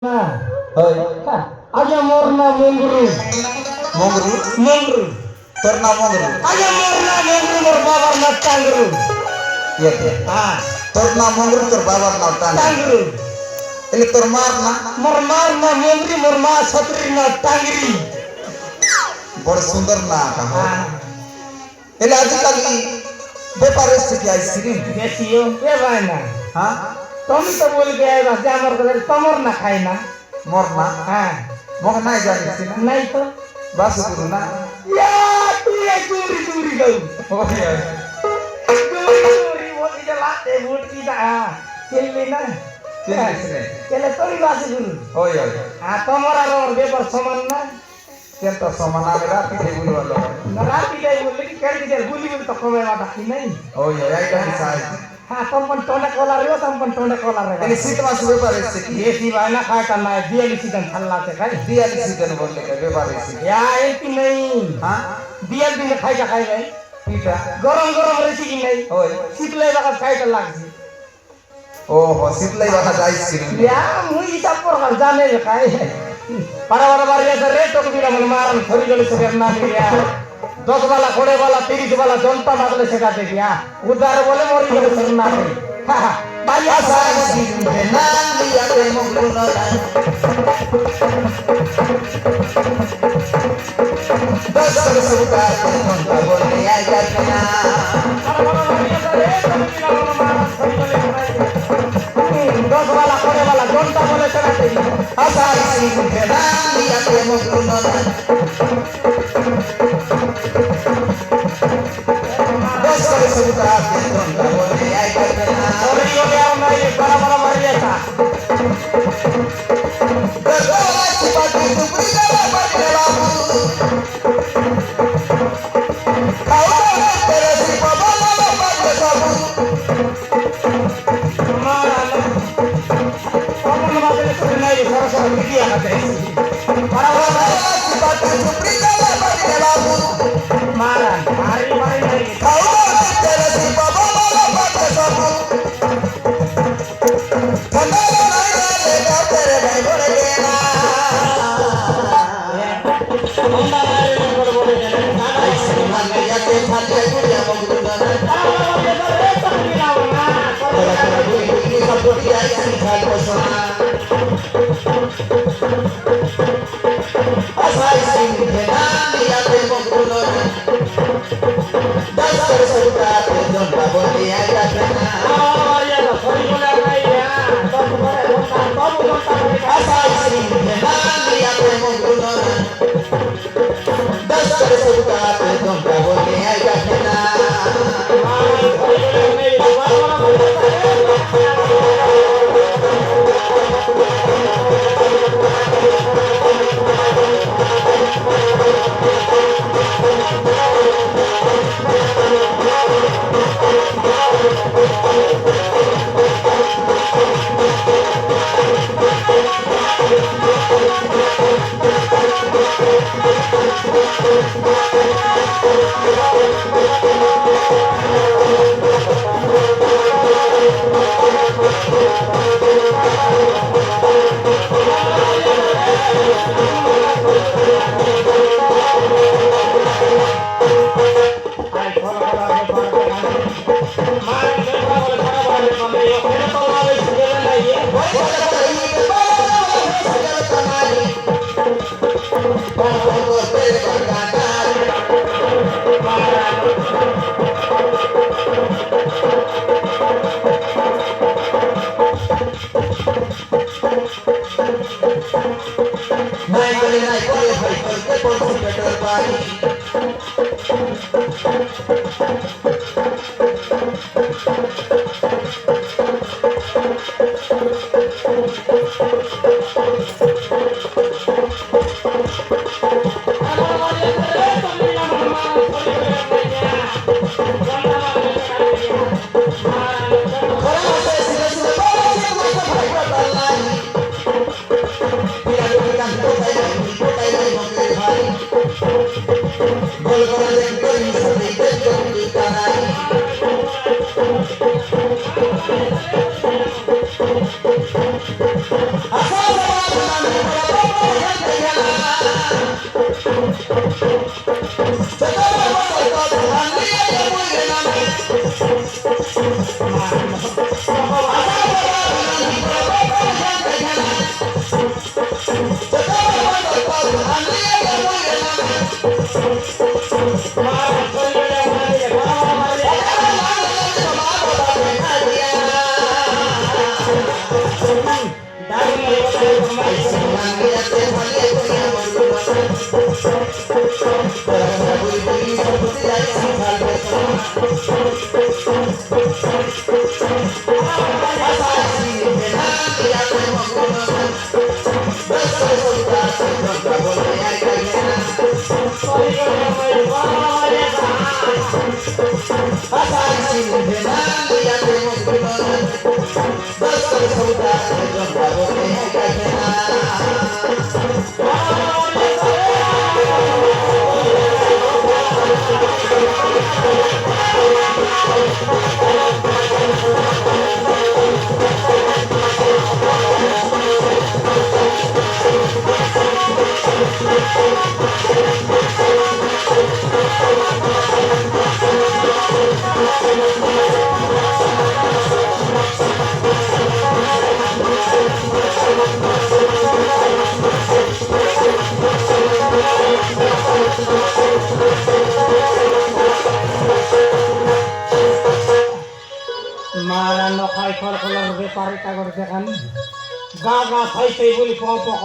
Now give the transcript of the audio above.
না ওই হ্যাঁ, আগে মোর না মঙ্গরু মঙ্গরু মঙ্গরু তোর নাম মঙ্গরু আগে মোর না মঙ্গরু মোর বাবার না টাঙ্গরু ইয়েতে হ্যাঁ তোর নাম মঙ্গরু তোর বাবার নাম টাঙ্গরু টাঙ্গরু এলে তোর মার না মোর মার না মঙ্গরি মোর মা ছত্রি না টাঙ্গরি বড় সুন্দর না কাহ হ্যাঁ এলে আজকালি ব্যাপারে শিখে আইছি রে বেশিও এ ভাই না হ্যাঁ তুমি তো বলবে আইবা যে আমার কথা তোমার না খাই না মোর না হ্যাঁ মগ নাই জানিস না নাই তো বাস গুরু না ইয়া তুই এই চুরি চুরি গাউ ওই ওই চুরি বলি যে লাতে ভুটি না চিনলি না চিনিস নে কেলে তুই বাসে গুরু ওই ওই তোমার আর ওর ব্যাপার সমান না কেন সমান আমি রাতি থেকে বলি বলো রাতি যাই বললে কি কেড়ে দিতে গুলি গুলি তো কমে মাটা কি নাই ওই ওই আইটা সাইজ হ্যাঁ তখন টোনে কলার রে তখন টোনে কলার রে এলে শীত মাস ব্যাপারে শিখি দেশি ভাইনা খায় তা নাই দিয়ালি সিজন ঠাল্লাতে খাই দিয়ালি সিজন বললে কে ব্যাপারে শিখি ইয়া এলপি নাই হ্যাঁ দিয়াল দিনে খাই খাই ভাই পিঠা গরম গরম রেছি কি নাই ওই শীতলে বাকা খাইতে লাগছে ও হো শীতলাই বাহা যাইছি ইয়া মুই ইটা পরকার জানে রে খাই পারা পারা বাড়ি আছে রে তোকে দিলা মানে মারান ধরি গেলে সে না দিয়া 10 वाला 20 वाला 30 वाला জনতা মাগলে সেটা দেখিয়া উদার বলে মরি গেলে সে না দেই বাড়ি আসা সিংহে নাম দিয়াতে মঙ্গরু নয় দশর সুকাতে ঘন্টা বলে আই যাবে না আসার সিংহে নাম দিয়াতে মঙ্গরু নয় দশর সুকাতে ঘন্টা বলে আই যাবে না গলা চিপাটি টুকরি গলা পাটে বাবু খাওয়া তেরে সিপা বলা পাটে বাবু গলা চিপাটি টুকরি গলা পাটে বাবু খাওয়া তেরে সিপা বলা পাটে বাবু ঠান্ডা নাই লেগা তেরে ভাই বলে না আইসি মানিয়াতে ফাটে গুড়িয়া মঙ্গরু নয় তোরা তোরা গুড়ি গুড়ি শব্দ দিয়ে আইসি খাই বসনা আসাই সিংহে নাম দিয়াতে মঙ্গরু নয় দশর সুকাতে জন্তা বলে আই যাবে না আসাই সিংহে নাম দিয়াতে মঙ্গরু নয় দশর সুকাতে জন্তা বলে আই যাবে না নাই বলে নাই বলে ভাই করতে পড়ছি পেট্রোল পানি খরা আছে সিলে সিলে বলে মাথা ভাই বদলাই পিরা দুটি কান কোথায় নাই মঙ্গের ভাই মারা নখাই ফল ফলের ব্যাপারে কাগজ দেখান গা গা খাইতে বলি পক পক